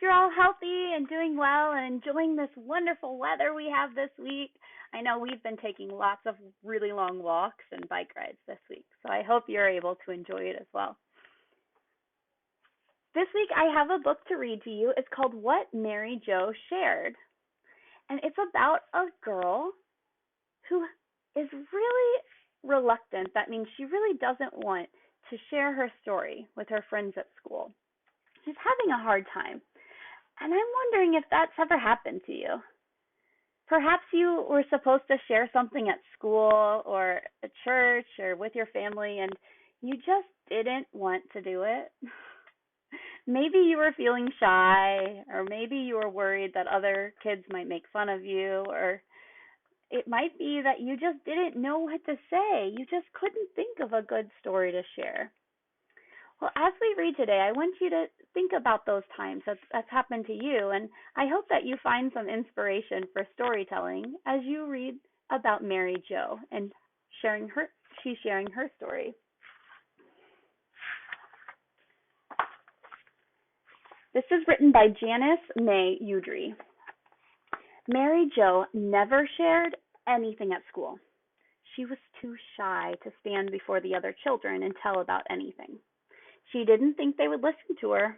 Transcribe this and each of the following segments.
you're all healthy and doing well and enjoying this wonderful weather we have this week. I know we've been taking lots of really long walks and bike rides this week, so I hope you're able to enjoy it as well. This week I have a book to read to you. It's called What Mary Jo Shared. And it's about a girl who is really reluctant. That means she really doesn't want to share her story with her friends at school. She's having a hard time. And I'm wondering if that's ever happened to you. Perhaps you were supposed to share something at school or at church or with your family and you just didn't want to do it. Maybe you were feeling shy, or maybe you were worried that other kids might make fun of you, or it might be that you just didn't know what to say. You just couldn't think of a good story to share. Well, as we read today, I want you to think about those times that's happened to you, and I hope that you find some inspiration for storytelling as you read about Mary Jo and she's sharing her story. This is written by Janice May Udry. Mary Jo never shared anything at school. She was too shy to stand before the other children and tell about anything. She didn't think they would listen to her.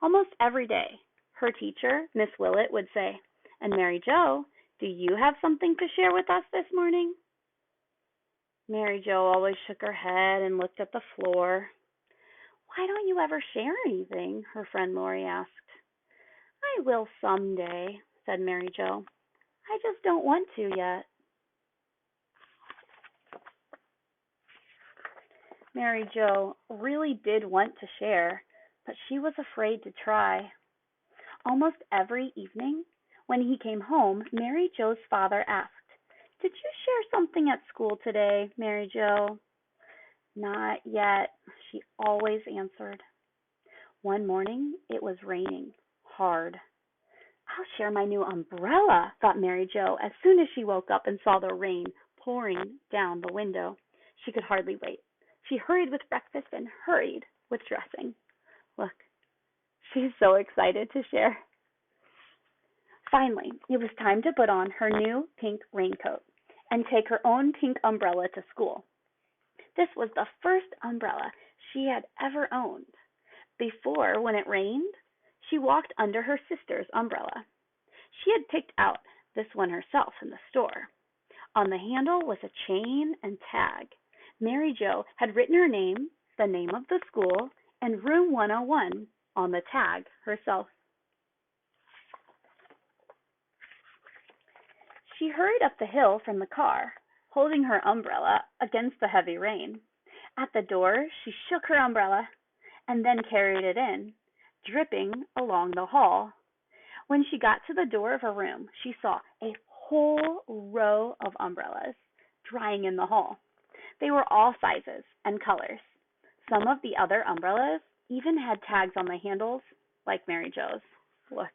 Almost every day, her teacher, Miss Willett, would say, "And Mary Jo, do you have something to share with us this morning?" Mary Jo always shook her head and looked at the floor. "Why don't you ever share anything?" her friend Lori asked. "I will someday," said Mary Jo. "I just don't want to yet." Mary Jo really did want to share, but she was afraid to try. Almost every evening, when he came home, Mary Jo's father asked, "Did you share something at school today, Mary Jo?" "Not yet," she always answered. One morning, it was raining hard. "I'll share my new umbrella," thought Mary Jo as soon as she woke up and saw the rain pouring down the window. She could hardly wait. She hurried with breakfast and hurried with dressing. Look, she's so excited to share. Finally, it was time to put on her new pink raincoat and take her own pink umbrella to school. This was the first umbrella she had ever owned. Before, when it rained, she walked under her sister's umbrella. She had picked out this one herself in the store. On the handle was a chain and tag. Mary Jo had written her name, the name of the school, and room 101 on the tag herself. She hurried up the hill from the car, holding her umbrella against the heavy rain. At the door, she shook her umbrella and then carried it in, dripping along the hall. When she got to the door of her room, she saw a whole row of umbrellas drying in the hall. They were all sizes and colors. Some of the other umbrellas even had tags on the handles, like Mary Jo's. Look.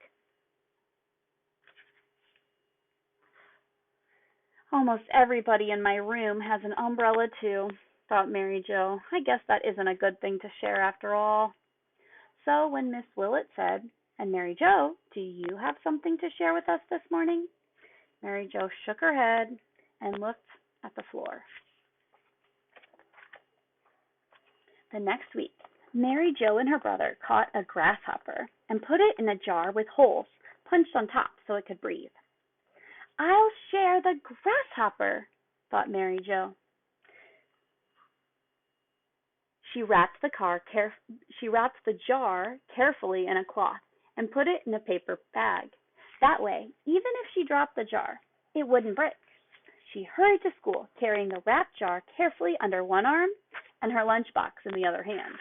"Almost everybody in my room has an umbrella too," thought Mary Jo. "I guess that isn't a good thing to share after all." So when Miss Willett said, "And Mary Jo, do you have something to share with us this morning?" Mary Jo shook her head and looked at the floor. The next week, Mary Jo and her brother caught a grasshopper and put it in a jar with holes punched on top so it could breathe. "I'll share the grasshopper," thought Mary Jo. She wrapped the jar carefully in a cloth and put it in a paper bag. That way, even if she dropped the jar, it wouldn't break. She hurried to school, carrying the wrapped jar carefully under one arm and her lunchbox in the other hand.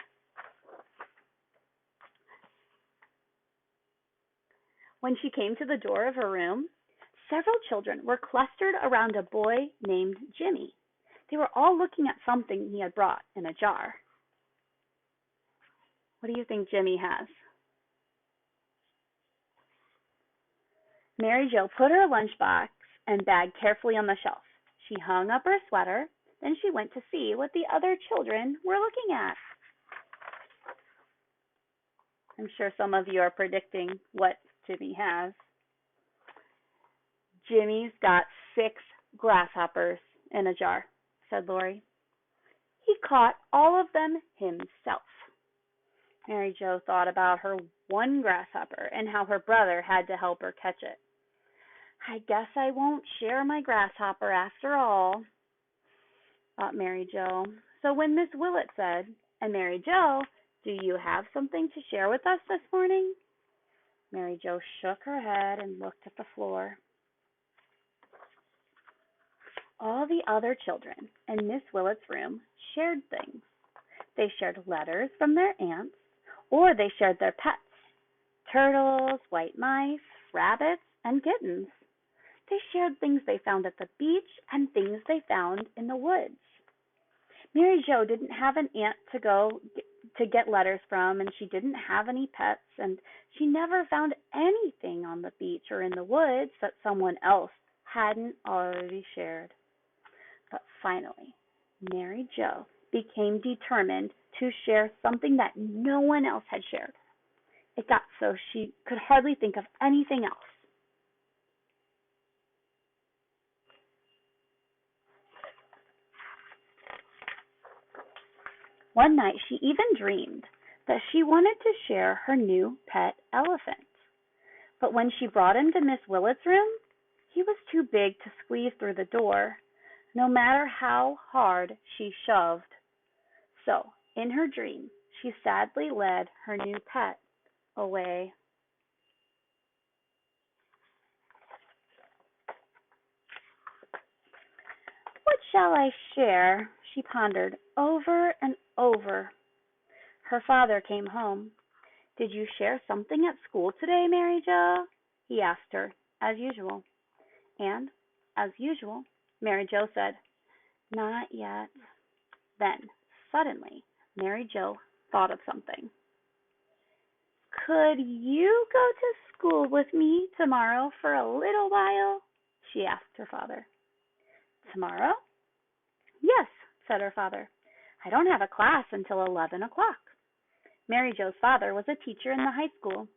When she came to the door of her room, several children were clustered around a boy named Jimmy. They were all looking at something he had brought in a jar. What do you think Jimmy has? Mary Jo put her lunchbox and bag carefully on the shelf. She hung up her sweater, then she went to see what the other children were looking at. I'm sure some of you are predicting what Jimmy has. Jimmy's got 6 grasshoppers in a jar, said Lori. He caught all of them himself. Mary Jo thought about her one grasshopper and how her brother had to help her catch it. I guess I won't share my grasshopper after all, thought Mary Jo. So when Miss Willett said, and Mary Jo, do you have something to share with us this morning? Mary Jo shook her head and looked at the floor. All the other children in Miss Willett's room shared things. They shared letters from their aunts, or they shared their pets, turtles, white mice, rabbits, and kittens. They shared things they found at the beach and things they found in the woods. Mary Jo didn't have an aunt to go to get letters from, and she didn't have any pets, and she never found anything on the beach or in the woods that someone else hadn't already shared. But finally, Mary Jo became determined to share something that no one else had shared. It got so she could hardly think of anything else. One night she even dreamed that she wanted to share her new pet elephant. But when she brought him to Miss Willett's room, he was too big to squeeze through the door, no matter how hard she shoved. So, in her dream, she sadly led her new pet away. What shall I share? She pondered over and over. Her father came home. Did you share something at school today, Mary Jo? He asked her, as usual. And, as usual, Mary Jo said, not yet. Then, suddenly, Mary Jo thought of something. Could you go to school with me tomorrow for a little while? She asked her father. Tomorrow? Yes, said her father. I don't have a class until 11 o'clock. Mary Jo's father was a teacher in the high school.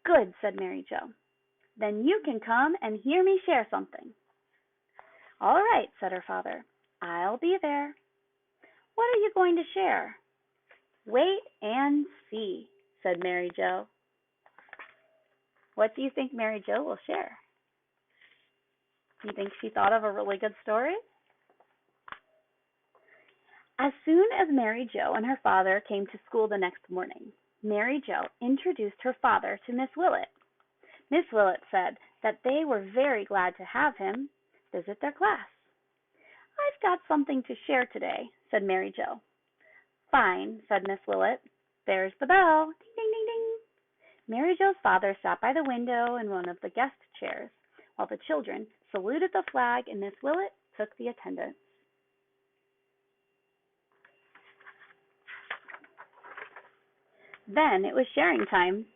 Good, said Mary Jo. Then you can come and hear me share something. All right, said her father. I'll be there. What are you going to share? Wait and see, said Mary Jo. What do you think Mary Jo will share? Do you think she thought of a really good story? As soon as Mary Jo and her father came to school the next morning, Mary Jo introduced her father to Miss Willett. Miss Willett said that they were very glad to have him visit their class. I've got something to share today, said Mary Jo. Fine, said Miss Willett. There's the bell. Ding, ding, ding, ding. Mary Jo's father sat by the window in one of the guest chairs, while the children saluted the flag and Miss Willett took the attendance. Then it was sharing time.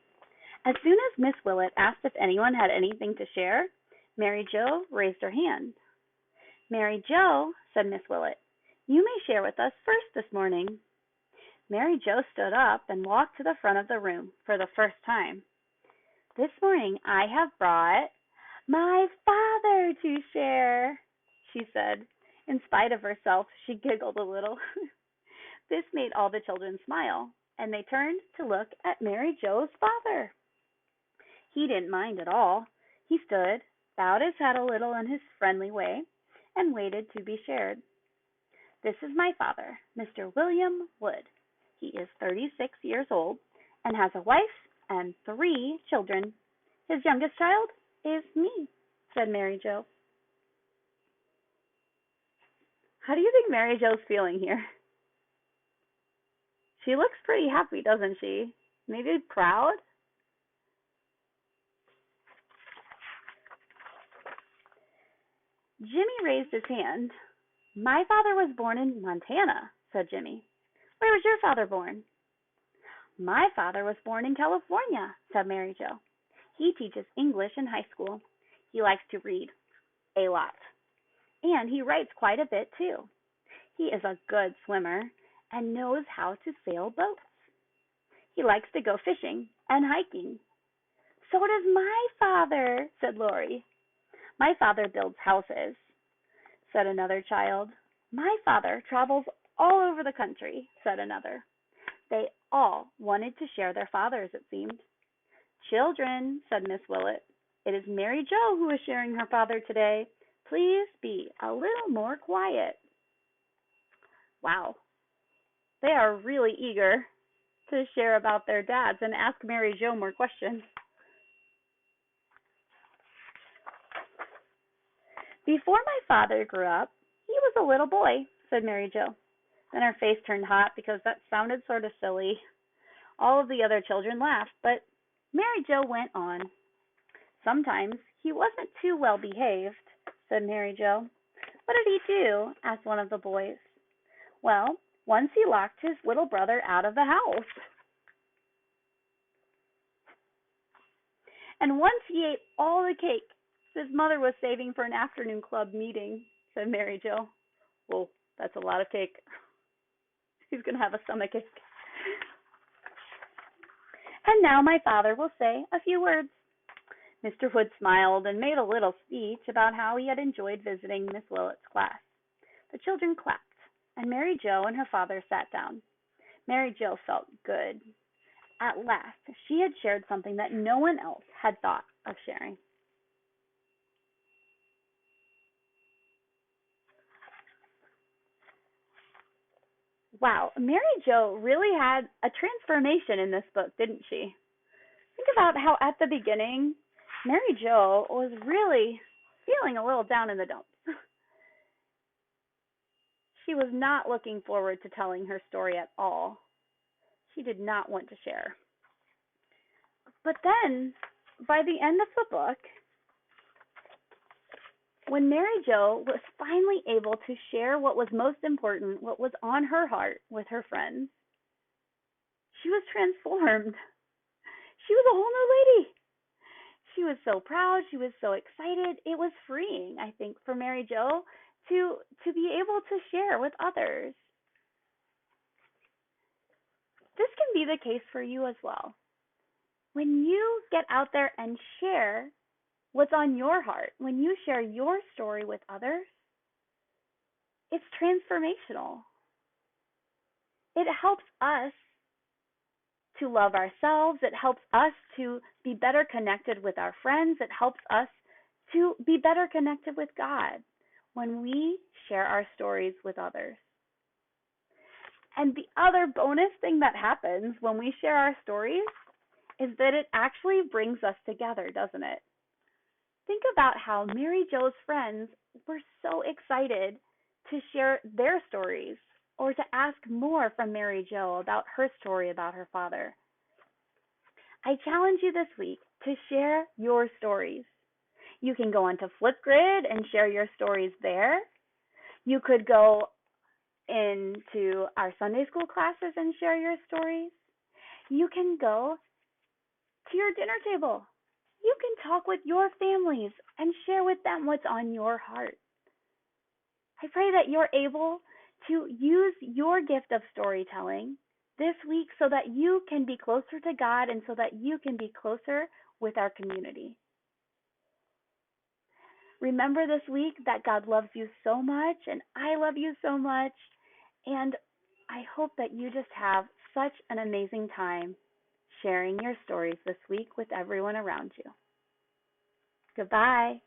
As soon as Miss Willett asked if anyone had anything to share, Mary Jo raised her hand. Mary Jo, said Miss Willett, you may share with us first this morning. Mary Jo stood up and walked to the front of the room for the first time. This morning I have brought my father to share, she said. In spite of herself, she giggled a little. This made all the children smile, and they turned to look at Mary Jo's father. He didn't mind at all. He stood, bowed his head a little in his friendly way, and waited to be shared. This is my father, Mr. William Wood. He is 36 years old and has a wife and 3 children. His youngest child is me, said Mary Jo. How do you think Mary Jo's feeling here? She looks pretty happy, doesn't she? Maybe proud? Jimmy raised his hand. My father was born in Montana, said Jimmy. Where was your father born? My father was born in California, said Mary Jo. He teaches English in high school. He likes to read a lot. And he writes quite a bit, too. He is a good swimmer and knows how to sail boats. He likes to go fishing and hiking. So does my father, said Lori. My father builds houses, said another child. My father travels all over the country, said another. They all wanted to share their fathers, it seemed. Children, said Miss Willett, it is Mary Jo who is sharing her father today. Please be a little more quiet. Wow, they are really eager to share about their dads and ask Mary Jo more questions. Before my father grew up, he was a little boy, said Mary Jo. Then her face turned hot because that sounded sort of silly. All of the other children laughed, but Mary Jo went on. Sometimes he wasn't too well behaved, said Mary Jo. What did he do? Asked one of the boys. Well, once he locked his little brother out of the house. And once he ate all the cake his mother was saving for an afternoon club meeting, said Mary Jo. Well, that's a lot of cake. He's going to have a stomachache. And now my father will say a few words. Mr. Wood smiled and made a little speech about how he had enjoyed visiting Miss Willett's class. The children clapped, and Mary Jo and her father sat down. Mary Jo felt good. At last, she had shared something that no one else had thought of sharing. Wow, Mary Jo really had a transformation in this book, didn't she? Think about how at the beginning, Mary Jo was really feeling a little down in the dumps. She was not looking forward to telling her story at all. She did not want to share. But then, by the end of the book, when Mary Jo was finally able to share what was most important, what was on her heart with her friends, she was transformed. She was a whole new lady. She was so proud. She was so excited. It was freeing, I think, for Mary Jo to be able to share with others. This can be the case for you as well. When you get out there and share what's on your heart, when you share your story with others, it's transformational. It helps us to love ourselves. It helps us to be better connected with our friends. It helps us to be better connected with God when we share our stories with others. And the other bonus thing that happens when we share our stories is that it actually brings us together, doesn't it? Think about how Mary Jo's friends were so excited to share their stories or to ask more from Mary Jo about her story about her father. I challenge you this week to share your stories. You can go onto Flipgrid and share your stories there. You could go into our Sunday school classes and share your stories. You can go to your dinner table. You can talk with your families and share with them what's on your heart. I pray that you're able to use your gift of storytelling this week so that you can be closer to God and so that you can be closer with our community. Remember this week that God loves you so much and I love you so much, and I hope that you just have such an amazing time sharing your stories this week with everyone around you. Goodbye.